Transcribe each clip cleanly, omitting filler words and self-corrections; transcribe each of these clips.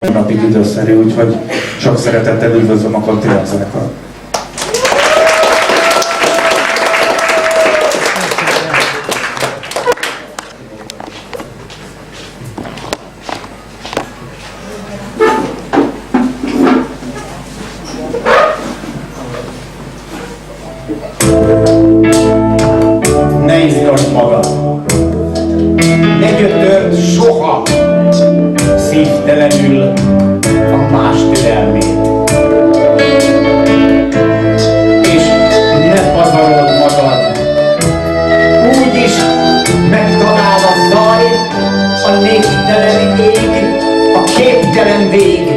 napig időszerű, úgyhogy sok szeretettel üdvözlöm a Kontinent zenekart. Ne izgasd magad! Ne gyötörd soha szívtelenül a más türelmét. És ne pazarold magad! Úgyis megtalál a zaj, a névtelen ég, a képtelen vég.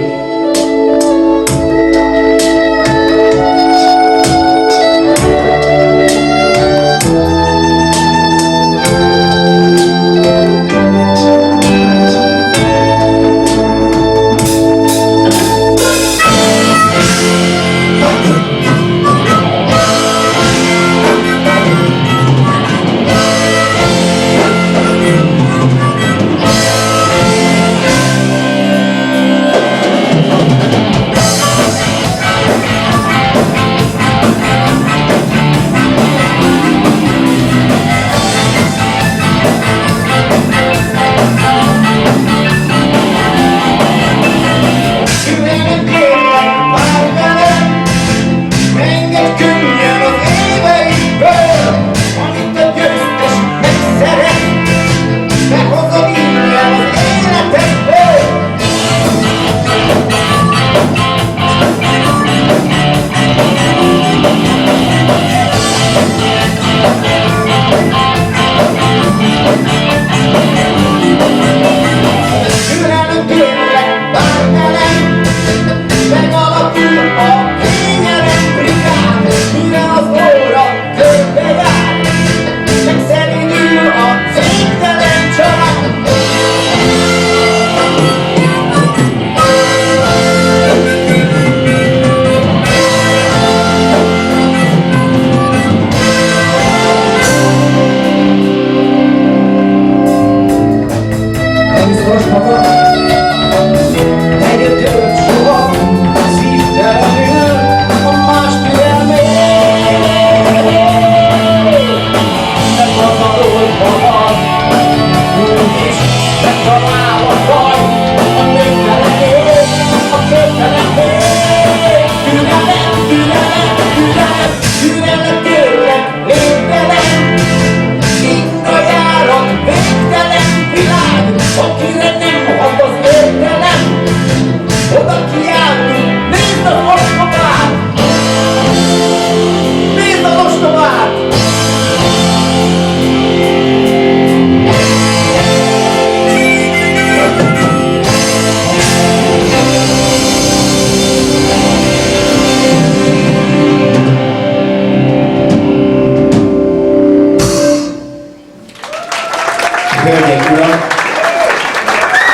Hölgyek, urak,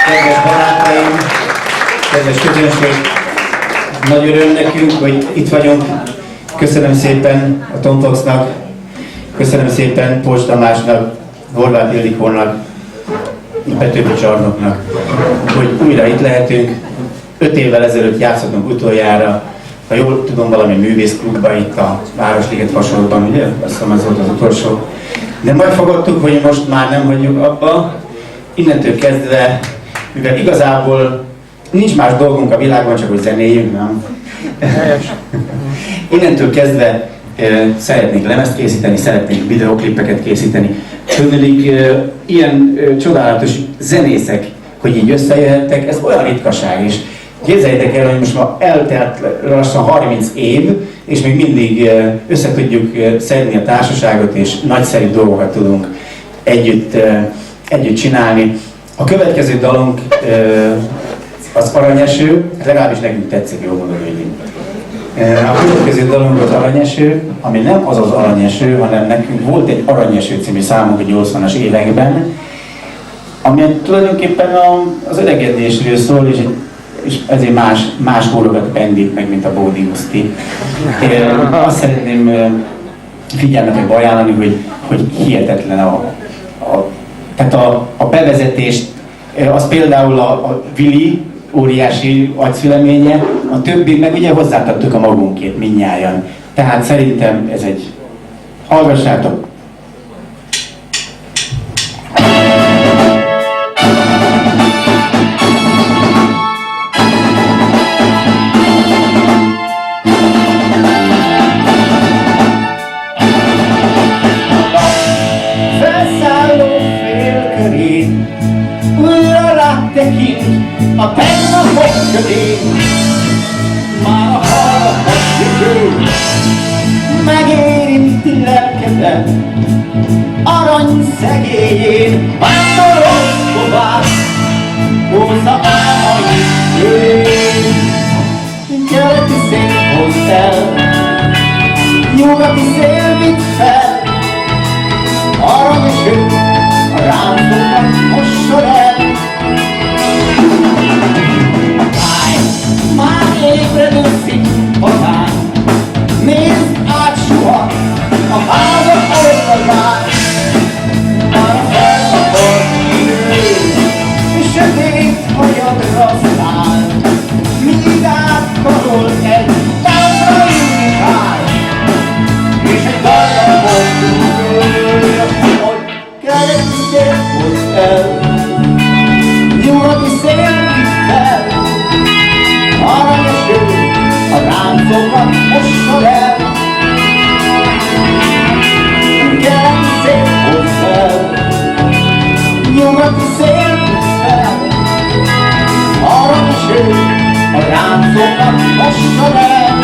kedves barátaim, kedves közönség, nagy öröm nekünk, hogy itt vagyunk. Köszönöm szépen a Tom Foxnak, köszönöm szépen Pocs Tamásnak, Horváth Ildikónak, Petőfi Csarnoknak, hogy újra itt lehetünk. 5 évvel ezelőtt játszottunk utoljára, ha jól tudom, valami művészklubban itt a Városliget Fasorban, ugye? Azt hiszem, ez volt az utolsó. De majd fogadtuk, hogy most már nem hagyjuk abba. Innentől kezdve, mivel igazából nincs más dolgunk a világban, csak hogy zenéljünk, nem? Innentől kezdve szeretnénk lemezt készíteni, szeretnénk videóklipeket készíteni. Tudnék, ilyen csodálatos zenészek, hogy így összejöhettek, ez olyan ritkaság is. Képzeljétek el, hogy most már eltelt lassan 30 év, és még mindig össze tudjuk szedni a társaságot, és nagyszerű dolgokat tudunk együtt csinálni. A következő dalunk az Aranyeső, legalábbis nekünk tetszik, jól mondom, hogy a következő dalunk az Aranyeső, ami nem az az Aranyeső, hanem nekünk volt egy Aranyeső című számunk a 80-as években, ami tulajdonképpen az öregedésről szól, és ezért más hórokat pendít meg, mint a Bódi Guszti. Azt szeretném figyelmetekbe ajánlani, hogy hihetetlen tehát a bevezetést, az például a Willy, óriási agyszüleménye, a többi meg ugye hozzátettük a magunkét mindnyájan. Tehát szerintem ez egy... Hallgassátok! A tegnapok közé már a halak jövő megérinti lelkedet, arany szegélyén vándorolsz tovább, hozza álmai szőn. Keleti szél hozd el, nyugati szél vitt fel, aranyos ő a ráncokat mossad el. Már ébredő színpadán, nézd át suhat a házak oldalán. Már a felnapott idő, sötét hajadra száll, míg átkarol egy táncra indikál, és egy dallamot dúl, hogy keleti szél hozd el, nyugati szél vitt fel, aranyos ő a ráncokat mossad el. Keleti szél hozd el, nyugati szél vitt fel, aranyos ő a ráncokat mossad el.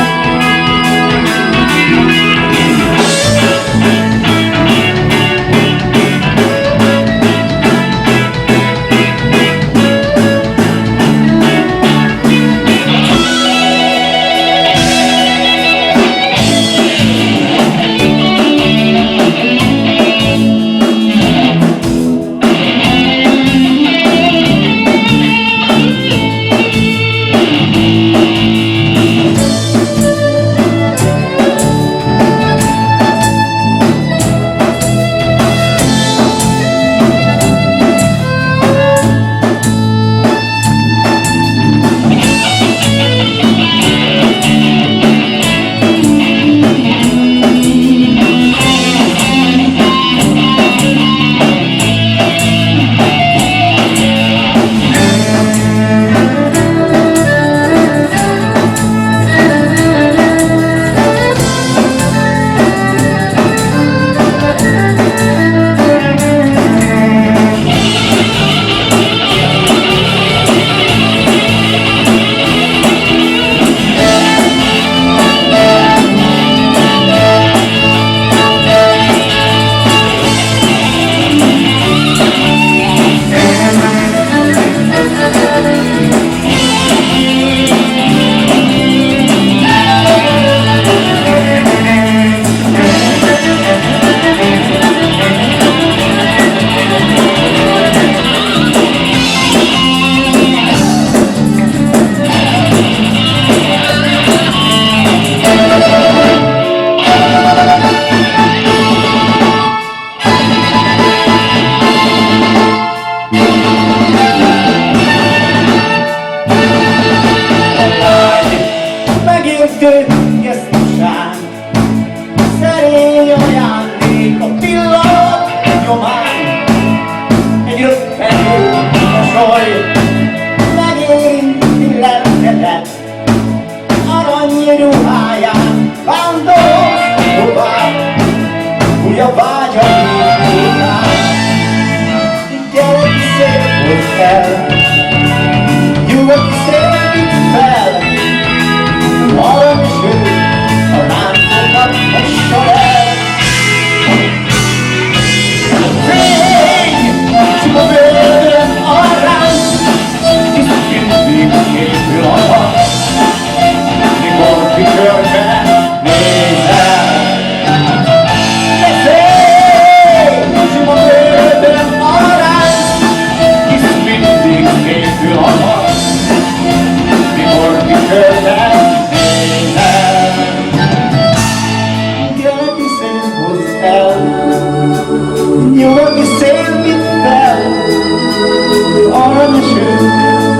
Aranyos ő,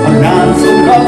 a ráncokat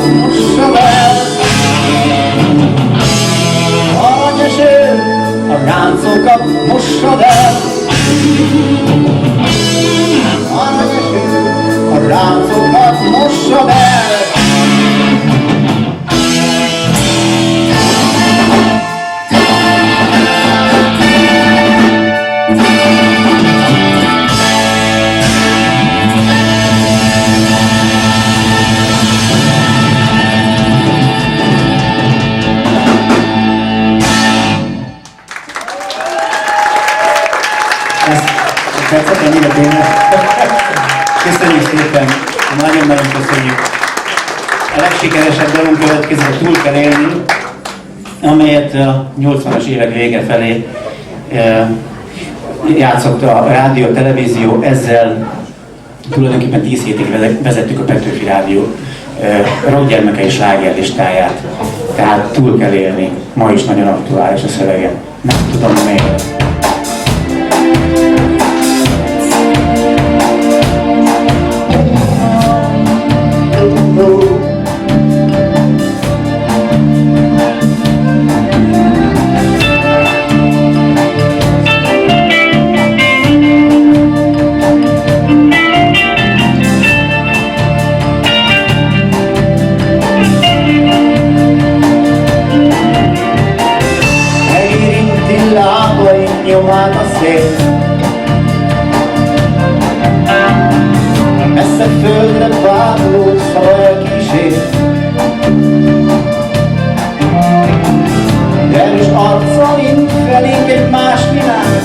köszönjük. A legsikeresebb dalunk következik, a Túl kell élni, amelyet a 80-as évek vége felé játszott a rádió, a televízió, ezzel tulajdonképpen 10 hétig vezettük a Petőfi Rádió rockgyermekei slágerlistáját. Tehát túl kell élni. Ma is nagyon aktuális a szövege. Nem tudom miért. Nyomát a szél, messze földre bámuló szava elkísér. Erős arccalint felénk egy más világ,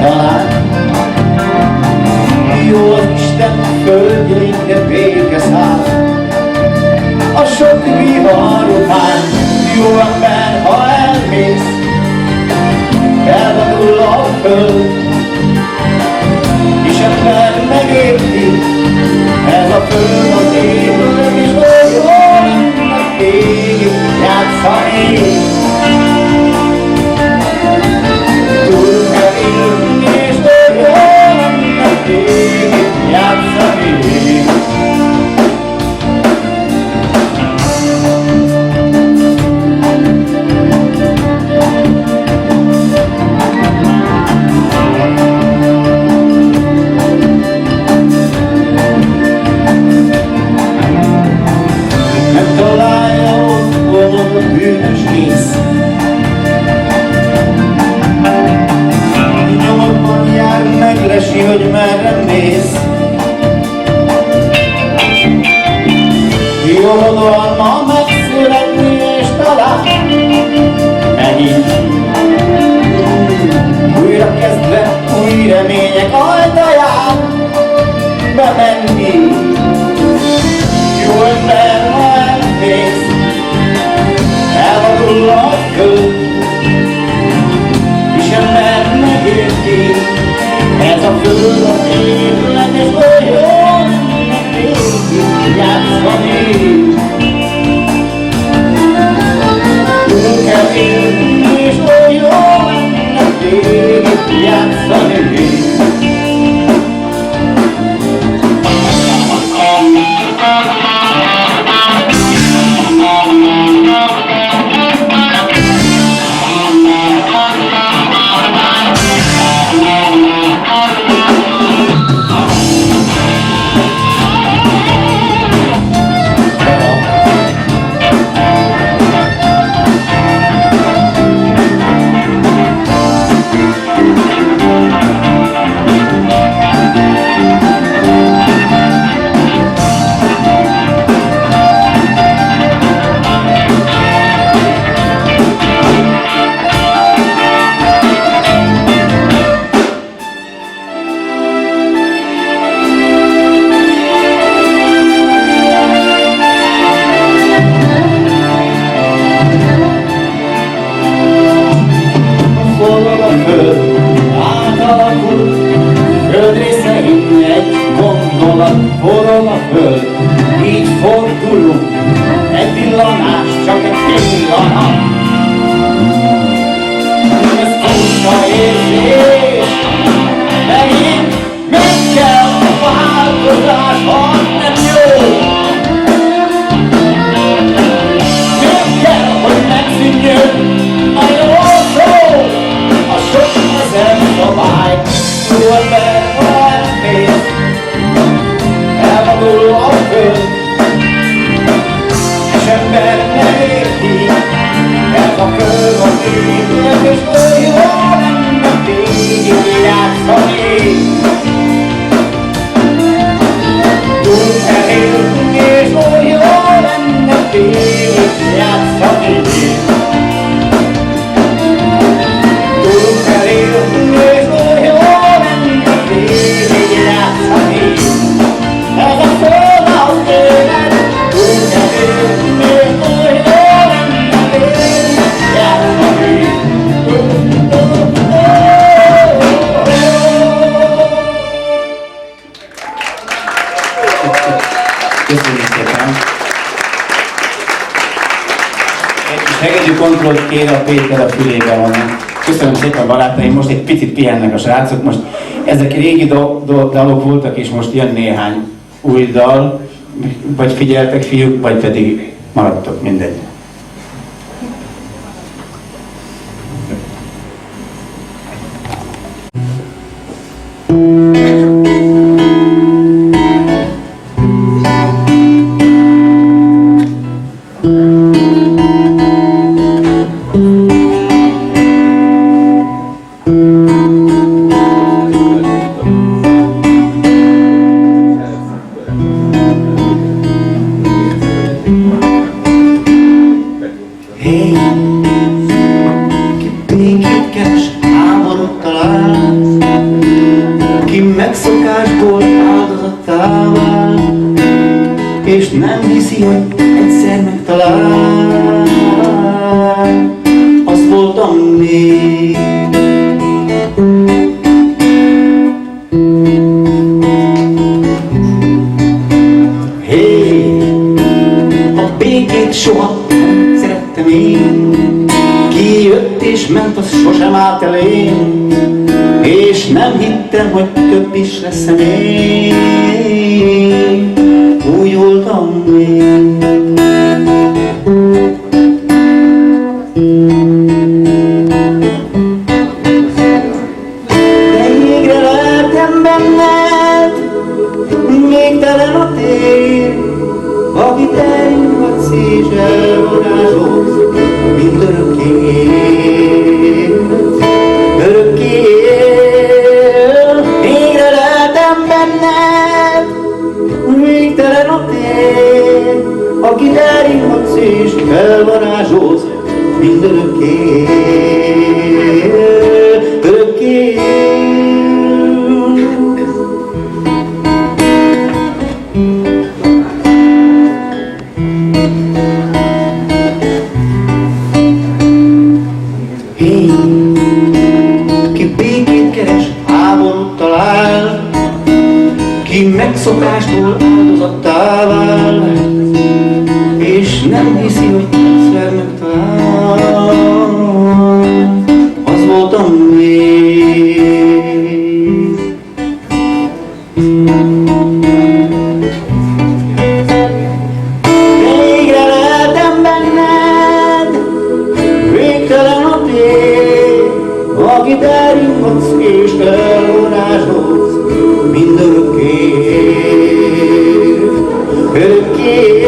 talán jó az Isten földjeinkre béke száll. A sok vihar után jó ember, ha elmész, elvadul a föld, és ember megérti, ez a föld az évről, és olyan lenne végig játszani. Túl kell élni, és olyan lenne végig játszani. Meglesi, hogy merre mész. Jódolma megszületni és talán megint újra kezdve új remények ajtaján bemenni. Jó ember, ha elmész, elvadul a föld, és ember megérti, ez a föld az élet, és olyan végig játszani. Túl kell élni, és olyan végig játszani. Forog a föld, így fordulunk, egy pillanás, csak egy pillanat. Ez furcsa érzés, megint meg kell a változás, ha nem jó. Meg kell, hogy megszűnjön a jó szó, a sok ezer szabály, jó ember, ha elmész. Elvadul a föld, és ember nem érti, ez a föld az élet, és olyan lenne végig játszani. Túl kell élni, és olyan lenne végig játszani. Túl kell élni, és olyan lenne végig játszani. Ez a föld, Segedű kontrollt kér a Péter a fülébe van. Köszönöm szépen barátaim, most egy picit pihennek a srácok. Most ezek régi dalok voltak, és most jön néhány új dal. Vagy figyeltek fiúk, vagy pedig maradtok, mindegy. Megszokásból áldozattá vált, és nem hiszi, hogy egyszer megtalál. Az voltam még. Hé, a békét soha nem szerettem én. Ki jött és ment, az sosem állt elém. És nem hittem, hogy több is leszem én. Úgy voltam én. De égre leltem benned, végtelen a tér, akit elindulsz és elvarázsolsz, mind örökké. Örökké. Végtelen a tér, akit elindulsz és felvarázsolsz, mind örökké, örökké. Hé, ki békét keres, háborút talál, ki megszokástól áldozattá vál, és nem hiszi, hogy egyszer megtalál. Az voltam én. Végre leltem benned, végtelen a tér, akit elindulsz és elvarázsolsz, mind örökké, örökké.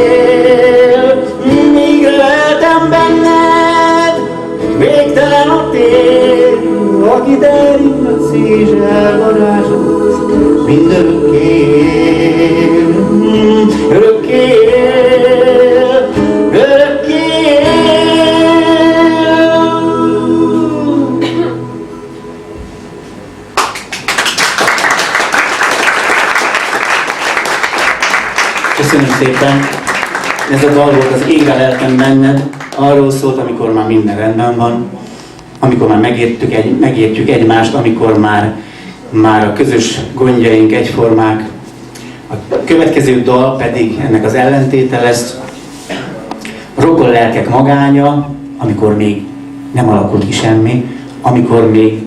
Végre leltem benned, végtelen a tér, akit elindulsz és elvarázsolsz, mind örökké, örökké, örökké. Köszönöm szépen! Ez a dal volt, az Égre leltem benned, arról szólt, amikor már minden rendben van, amikor már megértjük egymást, amikor már a közös gondjaink egyformák. A következő dal pedig ennek az ellentéte lesz, Rokon lelkek magánya, amikor még nem alakult ki semmi, amikor még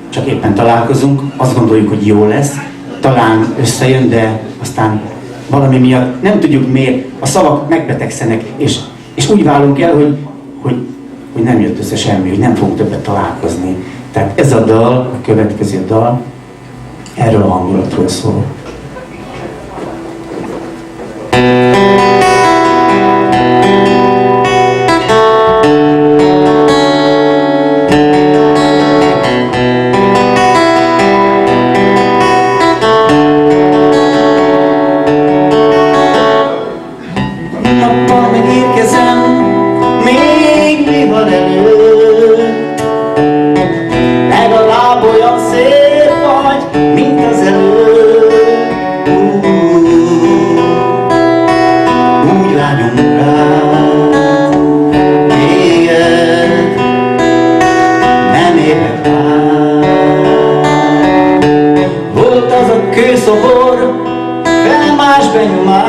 csak éppen találkozunk, azt gondoljuk, hogy jó lesz, talán összejön, de aztán valami miatt nem tudjuk miért, a szavak megbetegszenek, és úgy válunk el, hogy nem jött össze semmi, hogy nem fogunk többet találkozni. Tehát ez a dal, a következő dal, erről a hangulatról szól. Kőszobor, felmás benyomás,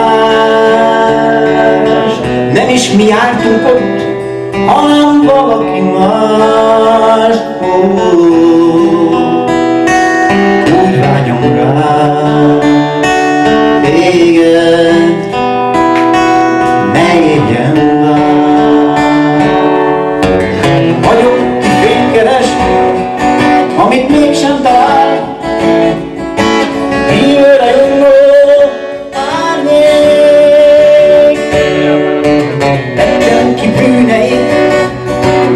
nem is mi jártunk ott, hanem valaki más. Úgy vágyom rá, téged ne érjen már. Vagyok ki fénykeres, amit mégsem talál, hívőre jönő árnyék. Tettem ki bűneit,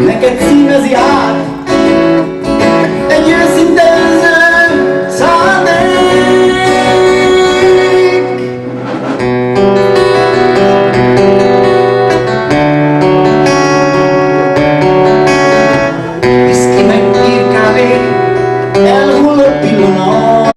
neked színezi át egy őszinte önző szándék. Viszki meg ír kávé, elhullott pillanat.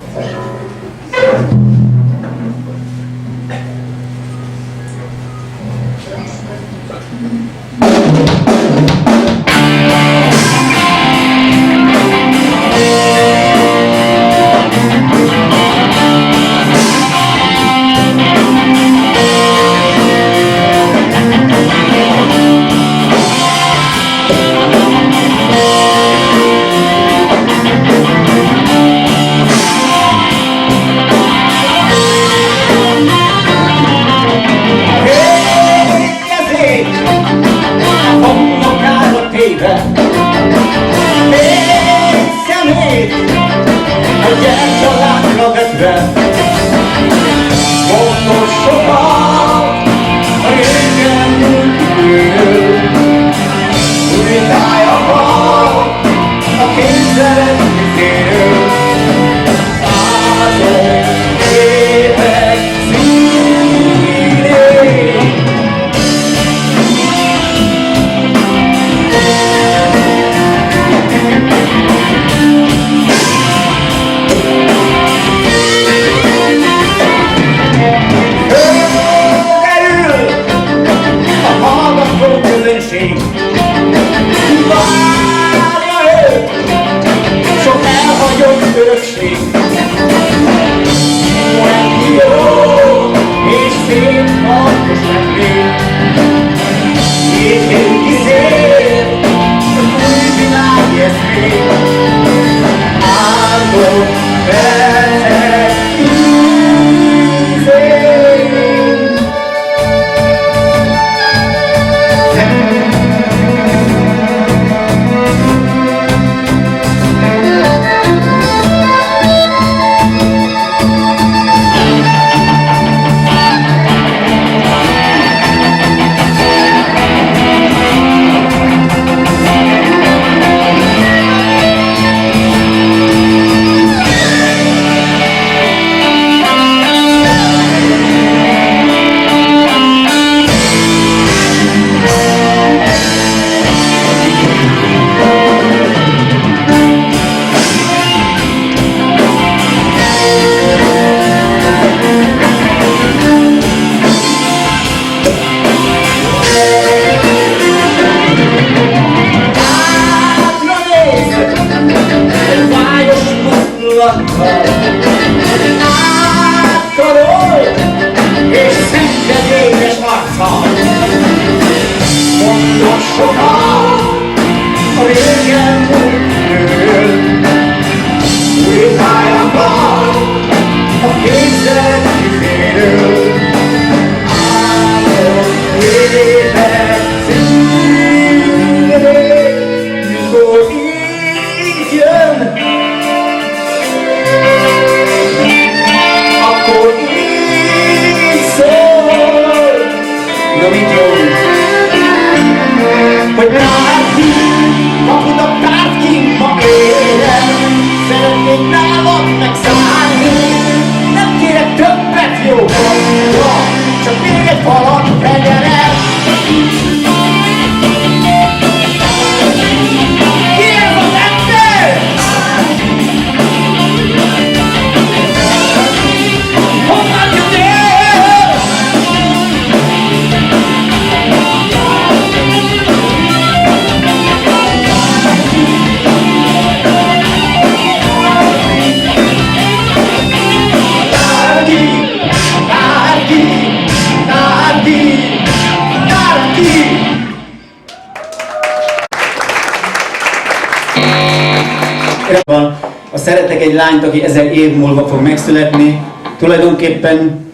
Szeretek egy lányt, aki 1000 év múlva fog megszületni. Tulajdonképpen...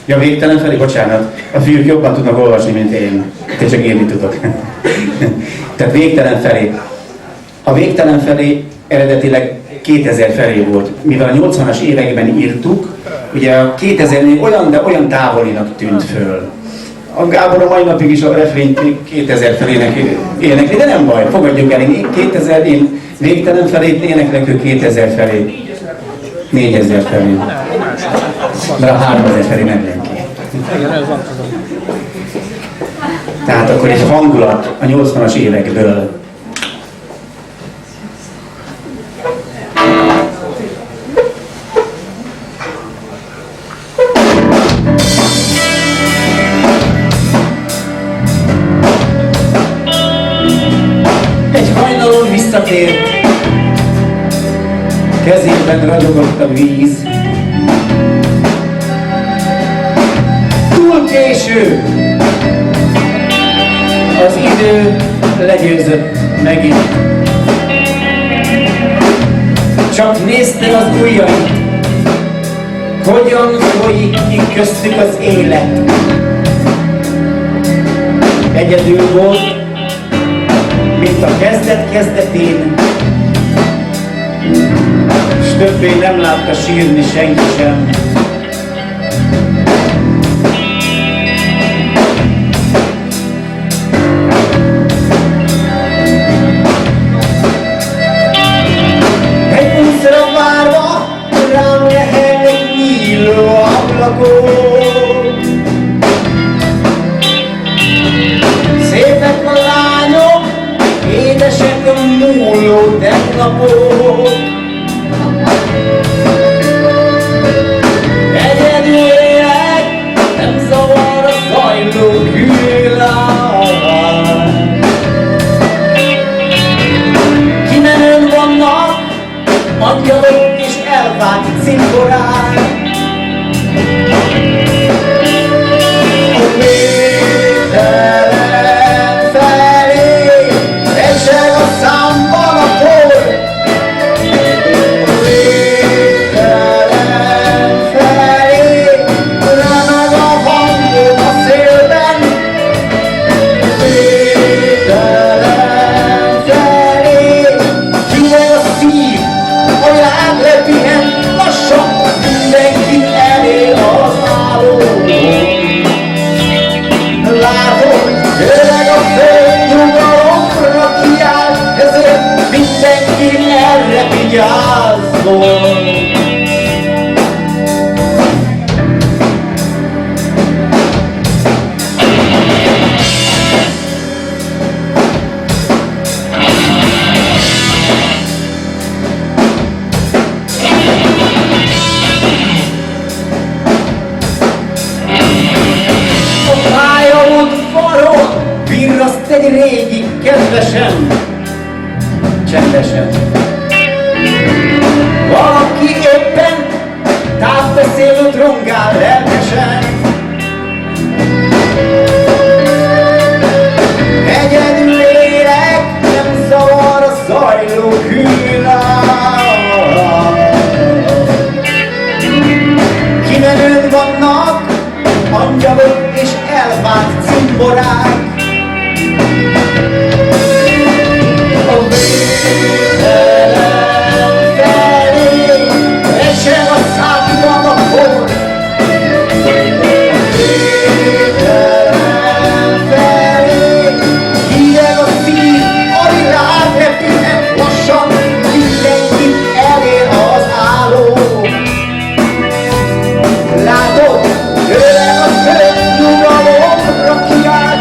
Ja, végtelen felé, bocsánat. A fiúk jobban tudnak olvasni, mint én. Te csak írni tudok. Tehát végtelen felé. A végtelen felé eredetileg 2000 felé volt. Mivel a 80-as években írtuk, ugye a 2000-nél olyan, de olyan távolinak tűnt föl. A Gábor a mai napig is a refrényt 2000 felének énekli, de nem baj, fogadjuk el, én 2000, én végtelen felé éneklek, ő 2000 felé, 4000 felé, de a 3000 felé nem jön ki. Tehát akkor egy hangulat a 80-as évekből. Visszatért, kezében ragyogott a víz. Túl késő, az idő legyőzött megint. Csak nézte az ujjait, hogyan folyik ki köztük az élet. Egyedül volt, mint a kezdet-kezdetén, s többé nem látta sírni senki sem. Egy úszra várva, rám lehet egy nyíló ablakon. Szépek a lányok, édesek a múló tegnapok. Egyedül élek, nem zavar a zajló külvilág. Kimenőn vannak angyalok és elvált cimborák. A végtelen felé recseg a számban a por. A végtelen felé remeg a hangom a szélben. A végtelen felé hideg a szív, a láb lepihen, lassan mindenki elér az álom. Látod, öreg a föld nyugalomra kiáll, ezért mindenki erre vigyázzon. A pályaút forró, virraszt egy régi kedvesem, csendesen. Valaki éppen távbeszélőt rongál lelkesen. Egyedül élek, nem zavar a zajló külvilág. Kimenőn vannak angyalok és elvált cimborák. A végtelen felé recseg a számban a por. A végtelen felé hideg a szív, a világ repülhet lassan, mindenki elér az álom. Látod, öreg a föld nyugalomra kiáll,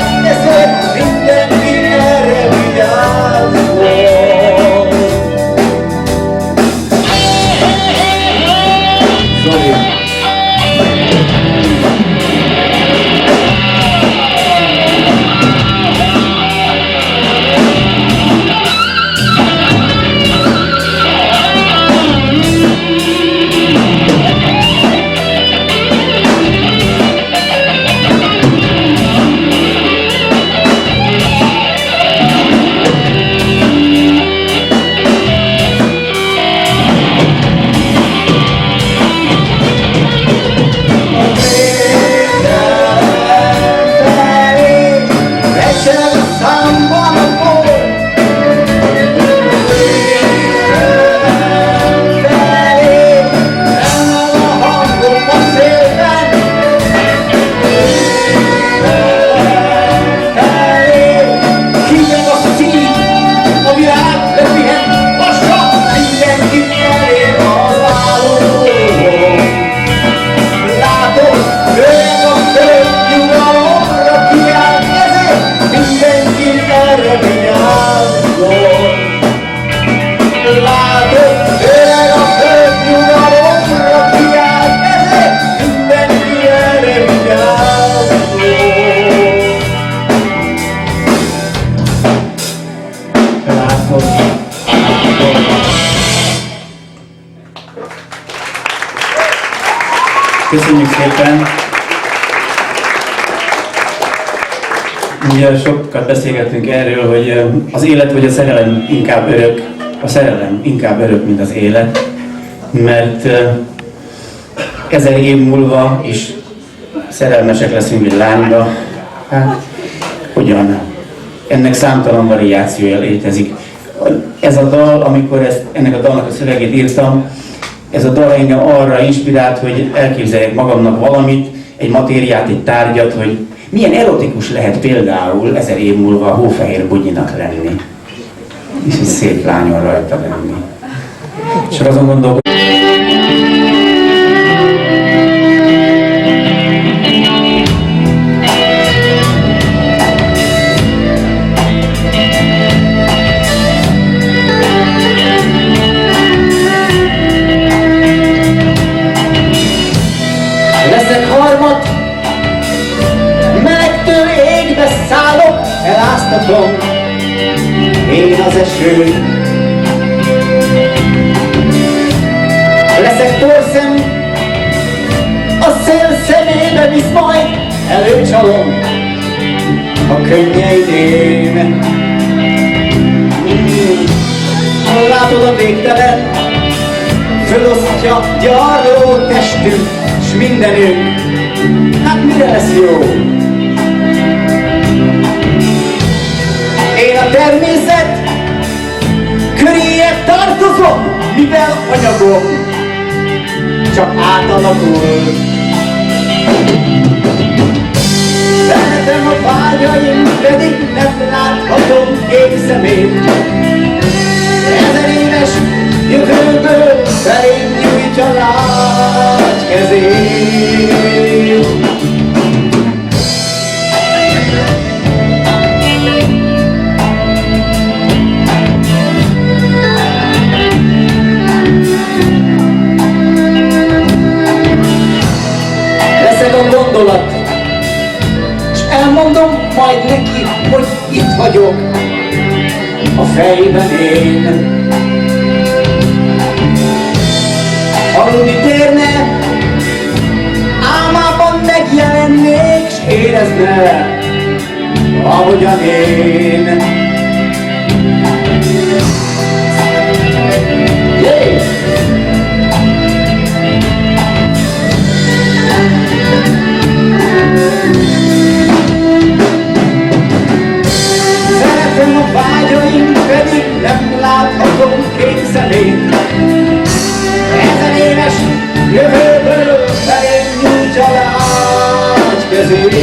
szépen. Ugye sokat beszélgettünk erről, hogy az élet vagy a szerelem inkább örök. A szerelem inkább örök, mint az élet. Mert 1000 év múlva is szerelmesek leszünk egy lányba. Hát, hogyan? Ennek számtalan variációja létezik. Ez a dal, amikor ennek a dalnak a szövegét írtam, ez a dal engem arra inspirált, hogy elképzeljek magamnak valamit, egy matériát, egy tárgyat, hogy milyen erotikus lehet például 1000 év múlva a hófehér bugyinak lenni. És egy szép lányon rajta lenni. És azon gondolkodom, leszek harmad, melegtől égbe szállok, eláztatom én az eső. Leszek torszem, a szél szemébe visz majd, előcsalom a könnyeidén. Látod a végtelen, fölosztja gyarló testünk, s mindenünk, hát mire lesz jó? Én a természet köréje tartozom, mivel anyagom csak átalakul. Lehetem a vágyaim, pedig nem láthatom ég szemét. 1000 éves jövőből felém nyújtja lágy kezét. Leszek a gondolat, és elmondom majd neki, hogy itt vagyok a fejben én. Aludni térne, álmában megjelennék, s érezne, ahogyan én. Yeah. Szeretem a vágyaim, pedig nem láthatom kék szemét. 1000 éves jövőből felém nyújtja lágy kezét.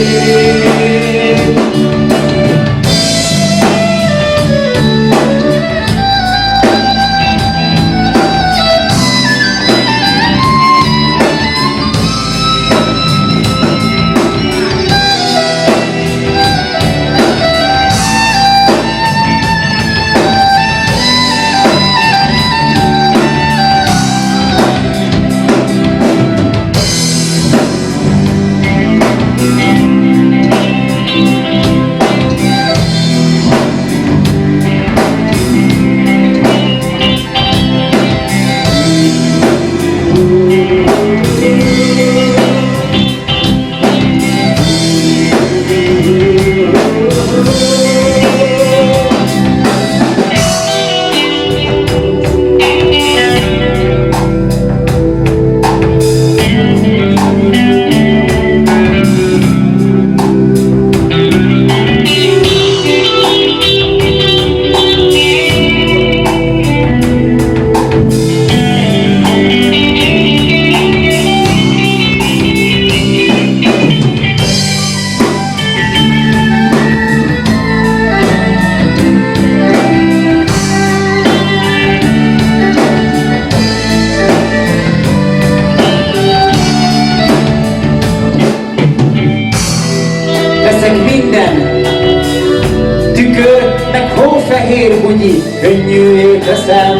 Fehér bugyi, könnyűvé teszem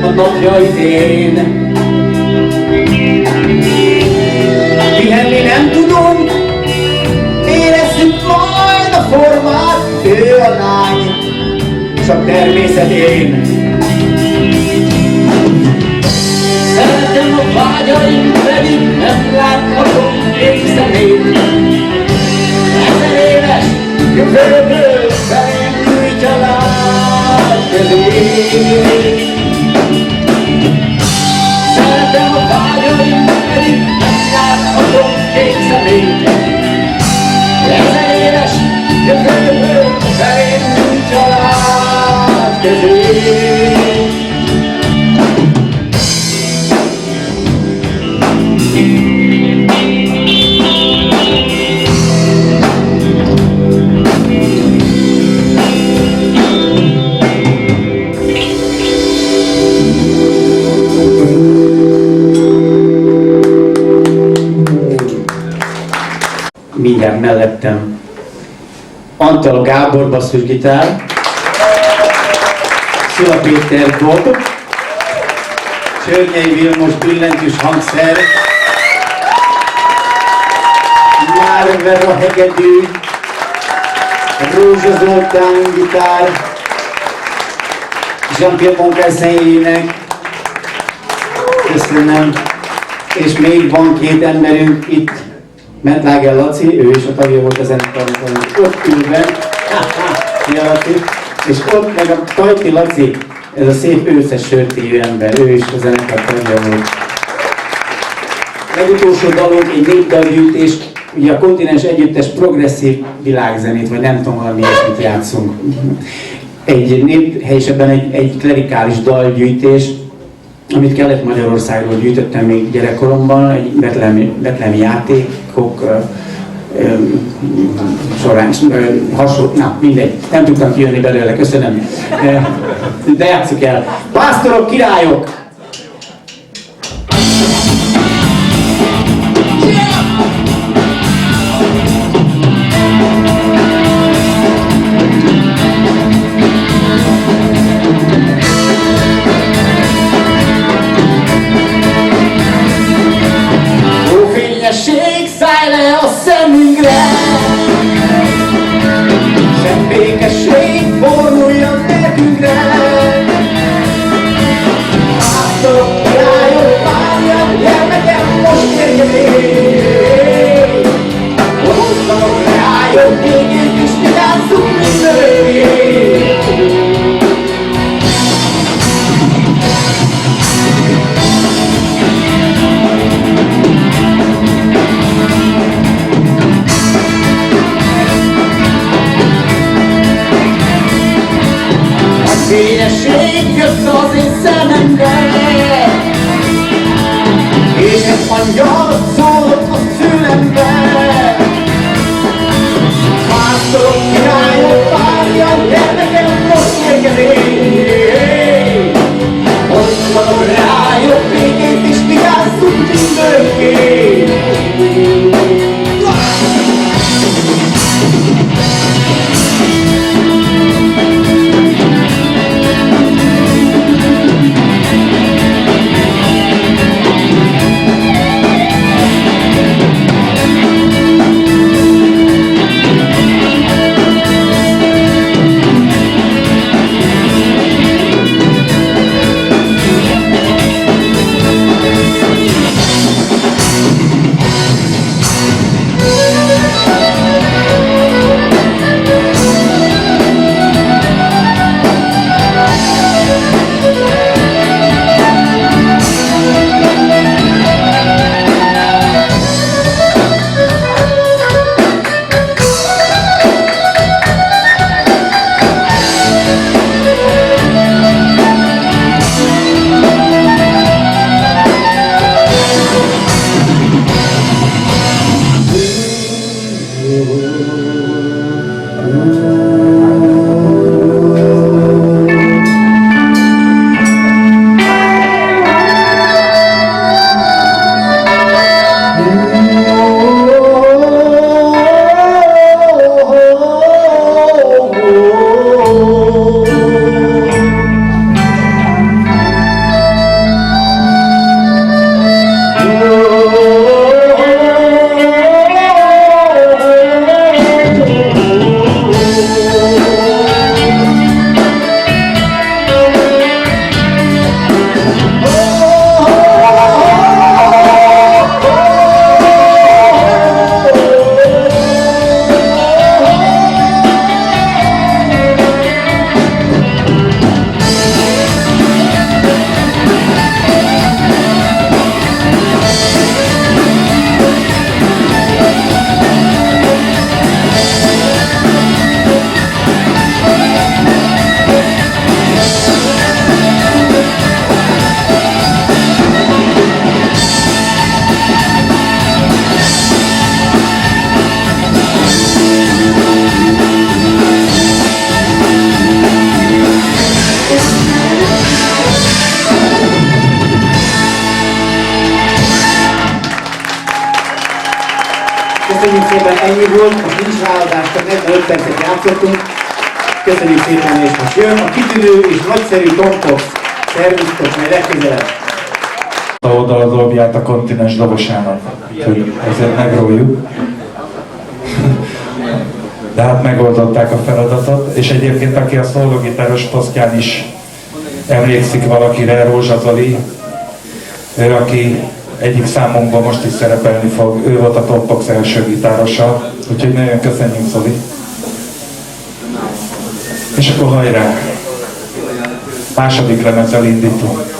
a napjait én. Pihenni nem tudunk, érezzük majd a formát, ő a lány, csak természetén. Szeretem a vágyaim, pedig nem láthatom még szemét. 1000 éves jövőből felém nyújtja rád kezét. Szeretem a vágyaim, pedig nem láthatom még szemét. 1000 éves jövőből felém nyújtja rád kezét. Mindjárt mellettem Antala Gábor basszusgitár, Szula Péter dob, Csörnyei Vilmos billentyűs hangszer, Már Vera hegedű, Rózsa Zoltán gitár, Jean-Pierre Moncassin ének, köszönöm, és még van két emberünk itt, Mentláger Laci, ő is a tagja volt a zenekarnak, ott ül be, Szia Laci, és ott meg a Tajti Laci, ez a szép őszes sörtéjű ember, ő is a zenekar tagja volt. Legutolsó dalunk egy népdalgyűjtés, ugye a Kontinens Együttes progresszív világzenét, vagy nem tudom, valami ilyesmit játszunk. Helyesebben egy klerikális dalgyűjtés, amit Kelet-Magyarországról gyűjtöttem még gyerekkoromban, egy betlehemi játékok során, mindegy, nem tudtam kijönni belőle, köszönöm. De játsszuk el. Pásztorok, királyok! Szállj le a szemünkre, sem békesség forduljon nekünkre. Pásztorok, királyok, várjak, gyermekem, most érkezik. Hozzanak reályok, végét is vigyázzunk mindörökké. Fényesség jött az én szemembe, és egy angyal szólott a fülembe. Pásztorok, királyok, várjak, gyermekem, most érkezik. Hozzanak reályok, végét is vigyázzunk mindörökké. ennyi volt, most nincs ráadás, csak 45 percet játszottunk. Köszönjük szépen, és most jön a kitűnő és nagyszerű Tompox. Szervusztok, majd legközelebb. Oda az dobját a kontinens dobosának, hogy ezért megróljuk. De hát megoldották a feladatot, és egyébként aki a szólógitáros posztján is emlékszik valakire, Rózsa Zoli, ő aki egyik számunkban most is szerepelni fog, ő volt a Tompox első gitárosa, úgyhogy nagyon köszönjük, Zoli. És akkor hajrá! Második lemezzel indítunk.